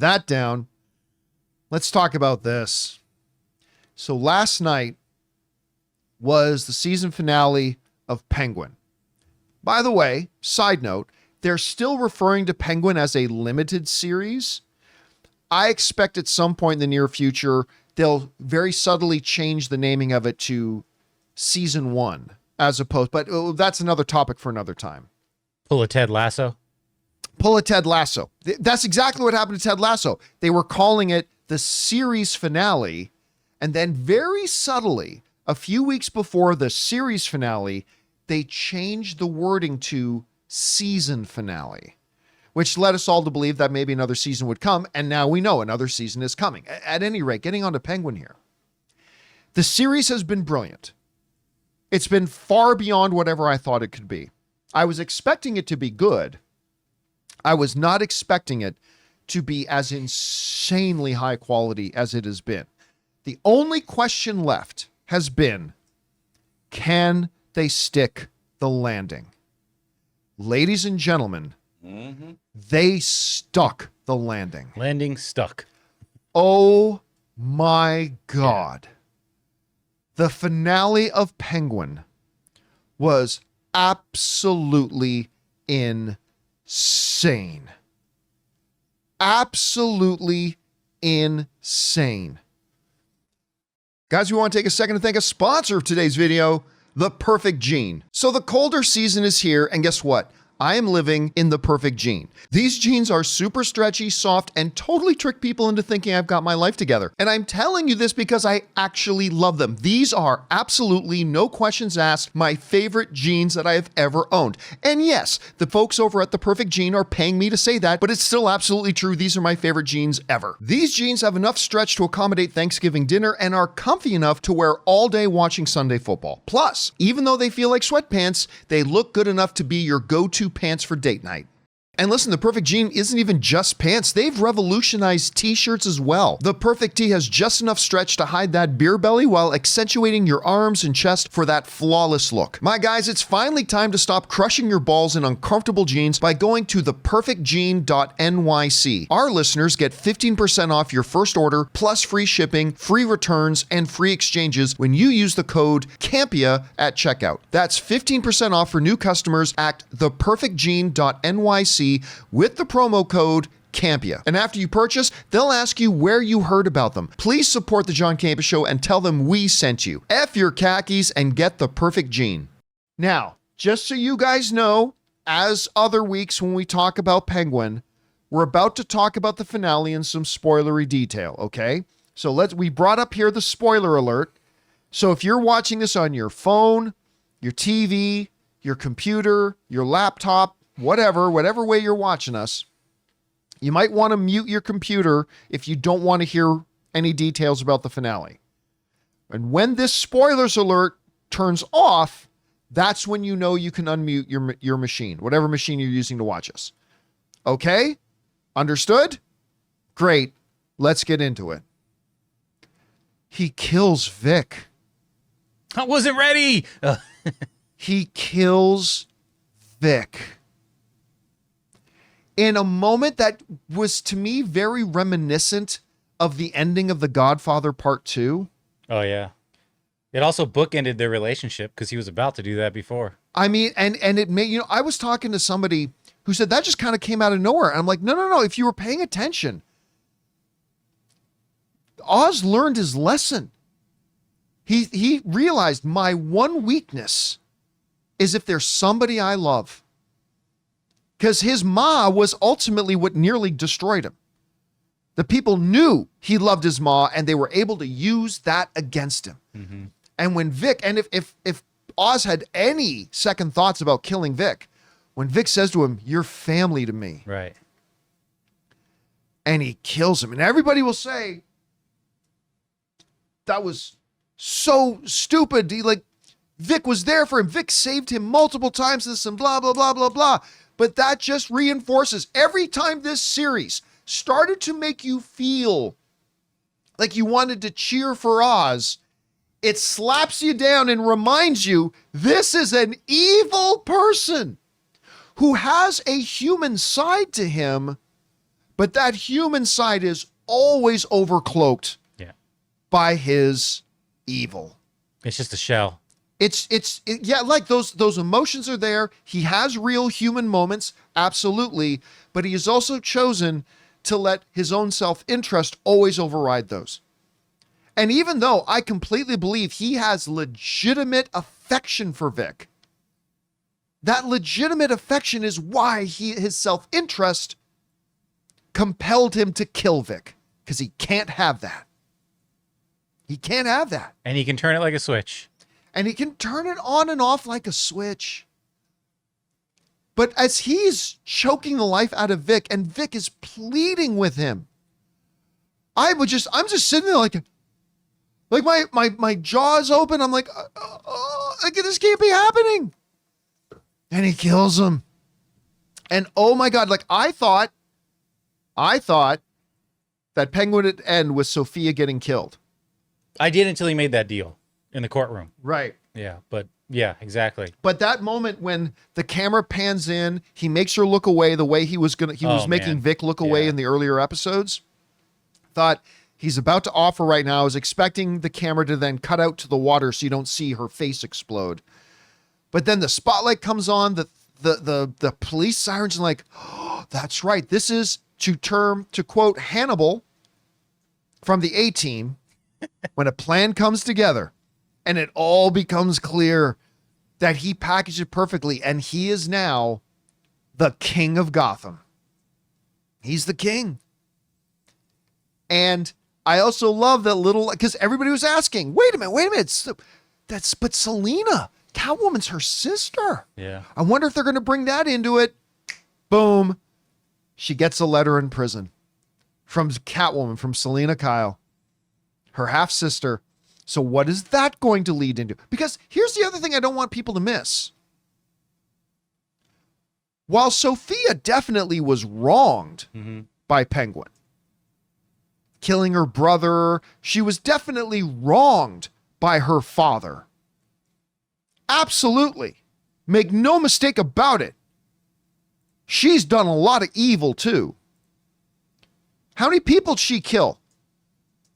that down. Let's talk about this. So last night was the season finale of Penguin. By the way, side note, they're still referring to Penguin as a limited series. I expect at some point in the near future, they'll very subtly change the naming of it to season 1 as opposed, but that's another topic for another time. Pull a Ted Lasso. Pull a Ted Lasso. That's exactly what happened to Ted Lasso. They were calling it the series finale, and then very subtly, a few weeks before the series finale, they changed the wording to season finale, which led us all to believe that maybe another season would come, and now we know another season is coming. At any rate, getting on to Penguin here. The series has been brilliant. It's been far beyond whatever I thought it could be. I was expecting it to be good. I was not expecting it to be as insanely high quality as it has been. The only question left has been, can they stick the landing? Ladies and gentlemen, they stuck the landing. Landing stuck. Oh my God. The finale of Penguin was absolutely insane. Absolutely insane. Guys, we want to take a second to thank a sponsor of today's video, The Perfect Jean. So the colder season is here, and guess what? I am living in the perfect jean. These jeans are super stretchy, soft, and totally trick people into thinking I've got my life together. And I'm telling you this because I actually love them. These are absolutely, no questions asked, my favorite jeans that I have ever owned. And yes, the folks over at The Perfect Jean are paying me to say that, but it's still absolutely true. These are my favorite jeans ever. These jeans have enough stretch to accommodate Thanksgiving dinner and are comfy enough to wear all day watching Sunday football. Plus, even though they feel like sweatpants, they look good enough to be your go-to pants for date night. And listen, the Perfect Jean isn't even just pants. They've revolutionized t-shirts as well. The Perfect Tee has just enough stretch to hide that beer belly while accentuating your arms and chest for that flawless look. My guys, it's finally time to stop crushing your balls in uncomfortable jeans by going to theperfectjean.nyc. Our listeners get 15% off your first order, plus free shipping, free returns, and free exchanges when you use the code CAMPEA at checkout. That's 15% off for new customers at theperfectjean.nyc with the promo code CAMPEA. And after you purchase, they'll ask you where you heard about them. Please support the John Campea Show and tell them we sent you. F your khakis and get the perfect jean. Now, just so you guys know, as other weeks when we talk about Penguin, we're about to talk about the finale in some spoilery detail, okay? So we brought up here the spoiler alert. So if you're watching this on your phone, your TV, your computer, your laptop, whatever way you're watching us, you might want to mute your computer if you don't want to hear any details about the finale. And when this spoilers alert turns off, that's when you know you can unmute your machine, whatever machine you're using to watch us. Okay? Understood? Great. Let's get into it. He kills Vic. I wasn't ready. He kills Vic. In a moment that was, to me, very reminiscent of the ending of The Godfather Part 2. Oh, yeah. It also bookended their relationship because he was about to do that before. I mean, and it made, I was talking to somebody who said that just kind of came out of nowhere. And I'm like, no. If you were paying attention, Oz learned his lesson. He realized my one weakness is if there's somebody I love. Because his ma was ultimately what nearly destroyed him. The people knew he loved his ma, and they were able to use that against him. Mm-hmm. And when Vic, and if Oz had any second thoughts about killing Vic, when Vic says to him, "You're family to me," right, and he kills him, and everybody will say that was so stupid. Vic was there for him. Vic saved him multiple times. This and blah blah blah blah blah. But that just reinforces every time this series started to make you feel like you wanted to cheer for Oz, it slaps you down and reminds you this is an evil person who has a human side to him, But that human side is always overcloaked by his evil. It's just a shell. Like those emotions are there. He has real human moments, absolutely, but he has also chosen to let his own self-interest always override those. And even though I completely believe he has legitimate affection for Vic, that legitimate affection is why his self-interest compelled him to kill Vic, because he can't have that. He can't have that. And he can turn it like a switch. And he can turn it on and off like a switch. But as he's choking the life out of Vic, and Vic is pleading with him, I'm just sitting there like my jaw's open. I'm like, this can't be happening. And he kills him. And oh my God, like I thought that Penguin would end with Sofia getting killed. I did until he made that deal in the courtroom. Right. Yeah, but yeah, exactly. But that moment when the camera pans in, he makes her look away the way he was making Vic look away in the earlier episodes. Thought he's about to offer right now. I was expecting the camera to then cut out to the water so you don't see her face explode. But then the spotlight comes on, the police sirens, and like, oh, that's right. This is to quote Hannibal from the A-Team, when a plan comes together and it all becomes clear that he packaged it perfectly, and he is now the king of Gotham. He's the king. And I also love that little, because everybody was asking, wait a minute, but Selena, Catwoman's her sister. Yeah. I wonder if they're going to bring that into it. Boom. She gets a letter in prison from Catwoman, from Selena Kyle, her half-sister. So what is that going to lead into? Because here's the other thing I don't want people to miss. While Sofia definitely was wronged by Penguin, killing her brother, she was definitely wronged by her father. Absolutely. Make no mistake about it. She's done a lot of evil too. How many people did she kill?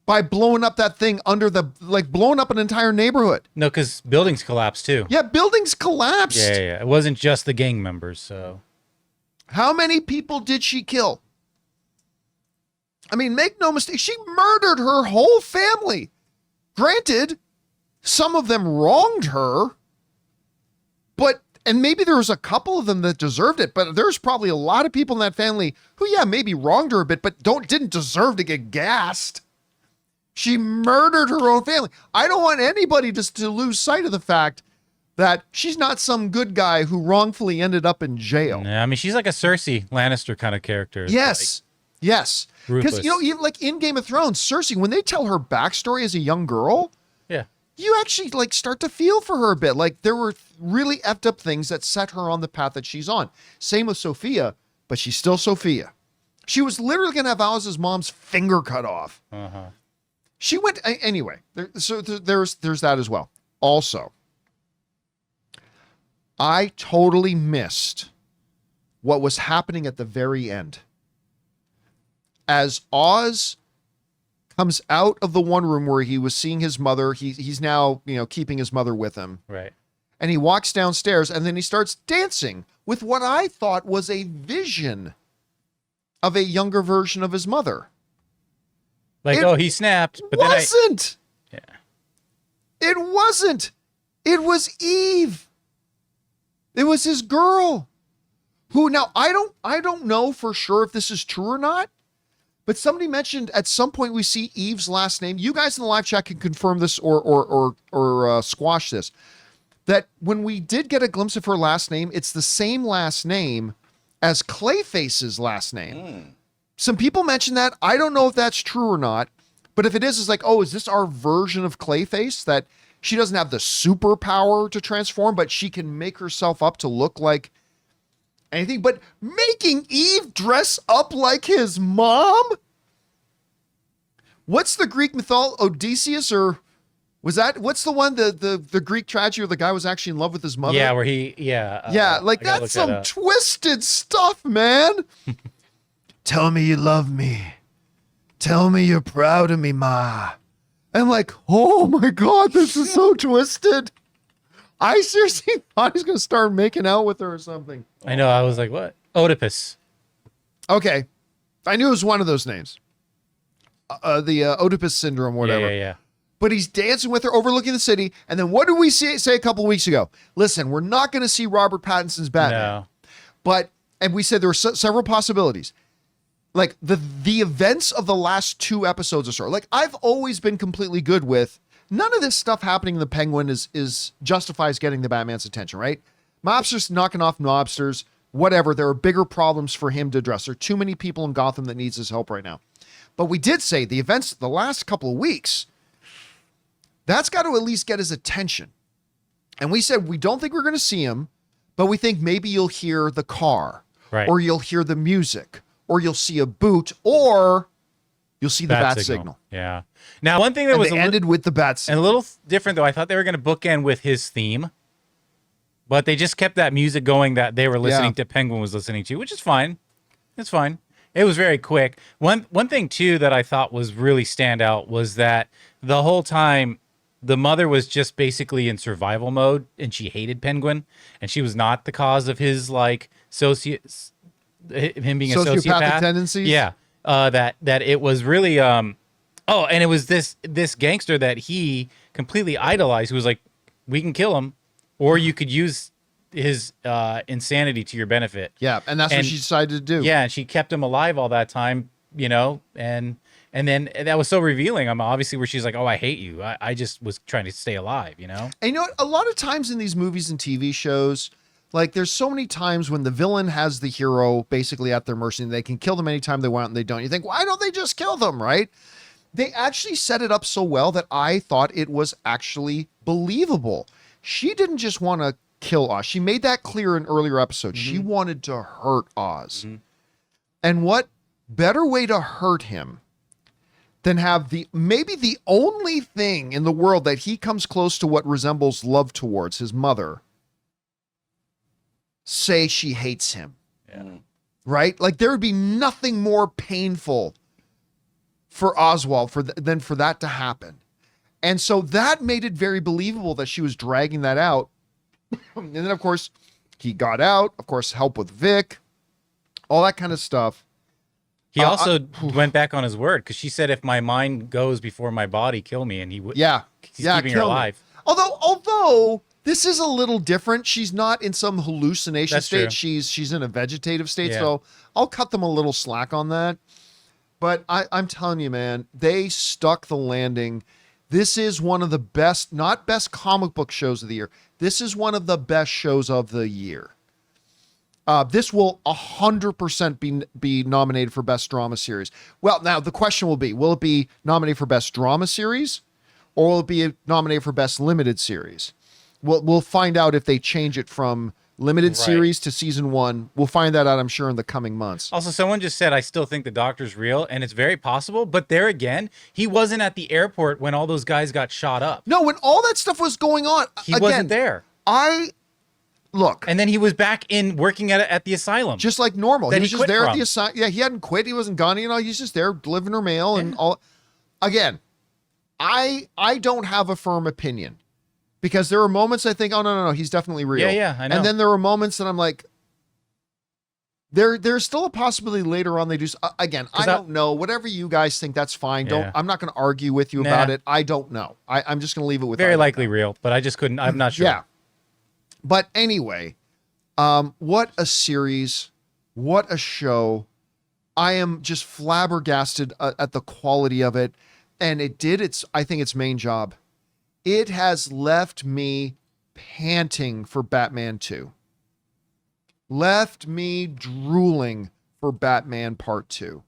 By blowing up that thing blowing up an entire neighborhood. No, because buildings collapsed too. Yeah, buildings collapsed. Yeah. It wasn't just the gang members, so. How many people did she kill? I mean, make no mistake, she murdered her whole family. Granted, some of them wronged her, and maybe there was a couple of them that deserved it, but there's probably a lot of people in that family who, maybe wronged her a bit, but didn't deserve to get gassed. She murdered her own family. I don't want anybody just to lose sight of the fact that she's not some good guy who wrongfully ended up in jail. Yeah, I mean, she's like a Cersei Lannister kind of character. Yes. Yes. Because, even like in Game of Thrones, Cersei, when they tell her backstory as a young girl, you actually start to feel for her a bit. Like there were really effed up things that set her on the path that she's on. Same with Sofia, but she's still Sofia. She was literally going to have Aliz's mom's finger cut off. She went anyway. There's that as well. Also, I totally missed what was happening at the very end. As Oz comes out of the one room where he was seeing his mother, he's now, keeping his mother with him. Right. And he walks downstairs and then he starts dancing with what I thought was a vision of a younger version of his mother. He snapped, but wasn't. It wasn't. It was Eve. It was his girl. Who now I don't know for sure if this is true or not, but somebody mentioned at some point we see Eve's last name. You guys in the live chat can confirm this or squash this. That when we did get a glimpse of her last name, it's the same last name as Clayface's last name. Some people mentioned that. I don't know if that's true or not, but if it is, it's like, oh, is this our version of Clayface? That she doesn't have the superpower to transform, but she can make herself up to look like anything. But making Eve dress up like his mom? What's the Greek mythology? Odysseus, or was that, what's the one, the Greek tragedy where the guy was actually in love with his mother? Yeah, where that's some twisted stuff, man. tell me you love me. Tell me you're proud of me, Ma. I'm like, oh my God, this is so twisted. I seriously thought he's going to start making out with her or something. I know. I was like, what? Oedipus. Okay. I knew it was one of those names. The Oedipus syndrome, whatever. Yeah. But he's dancing with her, overlooking the city. And then what did we say a couple weeks ago? Listen, we're not going to see Robert Pattinson's Batman. No. And we said there were several possibilities. Like the events of the last 2 episodes or so. Like, I've always been completely good with none of this stuff happening in the Penguin is justifies getting the Batman's attention, right? Mobsters knocking off mobsters, whatever. There are bigger problems for him to address. There are too many people in Gotham that needs his help right now. But we did say the events the last couple of weeks, that's got to at least get his attention. And we said we don't think we're going to see him, but we think maybe you'll hear the car, right, or you'll hear the music, or you'll see a boot, or you'll see the bat signal. Yeah. Now, one thing that was ended with the bat signal. And a little different, though. I thought they were going to bookend with his theme, but they just kept that music going that they were listening to, Penguin was listening to, which is fine. It's fine. It was very quick. One thing, too, that I thought was really standout was that the whole time the mother was just basically in survival mode, and she hated Penguin, and she was not the cause of his, like, him being a sociopath tendencies. Yeah. That it was really and it was this gangster that he completely idolized, who was like, we can kill him, or you could use his insanity to your benefit. Yeah, and that's what she decided to do. Yeah, and she kept him alive all that time, and then that was so revealing. Obviously where she's like, oh, I hate you. I just was trying to stay alive, And you know what? A lot of times in these movies and TV shows, like, there's so many times when the villain has the hero basically at their mercy, and they can kill them anytime they want, and they don't. You think, why don't they just kill them, right? They actually set it up so well that I thought it was actually believable. She didn't just want to kill Oz. She made that clear in earlier episodes. Mm-hmm. She wanted to hurt Oz. Mm-hmm. And what better way to hurt him than have maybe the only thing in the world that he comes close to what resembles love towards, his mother, say she hates him. Yeah. Right? Like, there would be nothing more painful for Oswald than for that to happen. And so that made it very believable that she was dragging that out. And then, of course, he got out, of course, help with Vic, all that kind of stuff. He also went back on his word, because she said, if my mind goes before my body, kill me. And he would. Yeah. He's keeping her alive. Although this is a little different. She's not in some hallucination state. True. She's in a vegetative state. Yeah. So I'll cut them a little slack on that. But I'm telling you, man, they stuck the landing. This is one of the best, not best comic book shows of the year. This is one of the best shows of the year. This will 100% be nominated for Best Drama Series. Well, now the question will it be nominated for Best Drama Series, or will it be nominated for Best Limited Series? We'll find out if they change it from limited series to season 1. We'll find that out, I'm sure, in the coming months. Also, someone just said, I still think the Doctor's real, and it's very possible. But there again, he wasn't at the airport when all those guys got shot up. No, when all that stuff was going on, he wasn't there. Look. And then he was back in working at the asylum. Just like normal. He was just there from. at the asylum. Yeah, he hadn't quit. He wasn't gone. He's just there delivering her mail and all. Again, I don't have a firm opinion, because there are moments I think, oh, no, he's definitely real. Yeah, I know. And then there are moments that I'm like, there's still a possibility later on they do. Again, I don't know. Whatever you guys think, that's fine. Yeah. I'm not going to argue with you about it. I don't know. I'm just going to leave it with very likely real, but I just couldn't. I'm not sure. Yeah. But anyway, what a series, what a show. I am just flabbergasted at the quality of it. And I think its main job. It has left me panting for Batman 2. Left me drooling for Batman Part 2.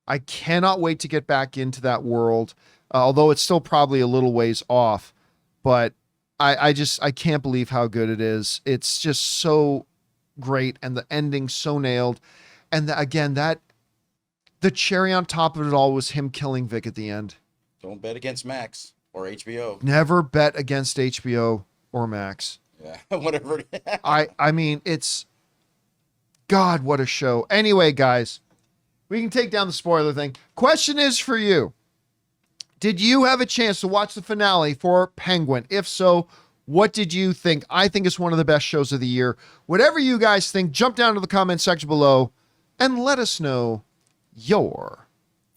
I cannot wait to get back into that world, although it's still probably a little ways off. But I can't believe how good it is. It's just so great, and the ending so nailed. And the cherry on top of it all was him killing Vic at the end. Don't bet against Max or HBO. Never bet against HBO or Max. Yeah, whatever. I mean, it's God, what a show. Anyway, guys, We can take down the spoiler thing. Question is for you. Did you have a chance to watch the finale for Penguin? If so, what did you think? I think it's one of the best shows of the year. Whatever you guys think, jump down to the comment section below and let us know your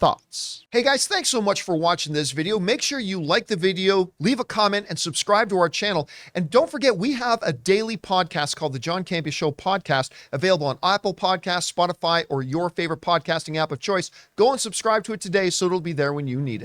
thoughts. Hey guys, thanks so much for watching this video. Make sure you like the video, leave a comment, and subscribe to our channel. And don't forget, we have a daily podcast called the John Campea Show podcast, available on Apple Podcasts, Spotify, or your favorite podcasting app of choice. Go and subscribe to it today so it'll be there when you need it.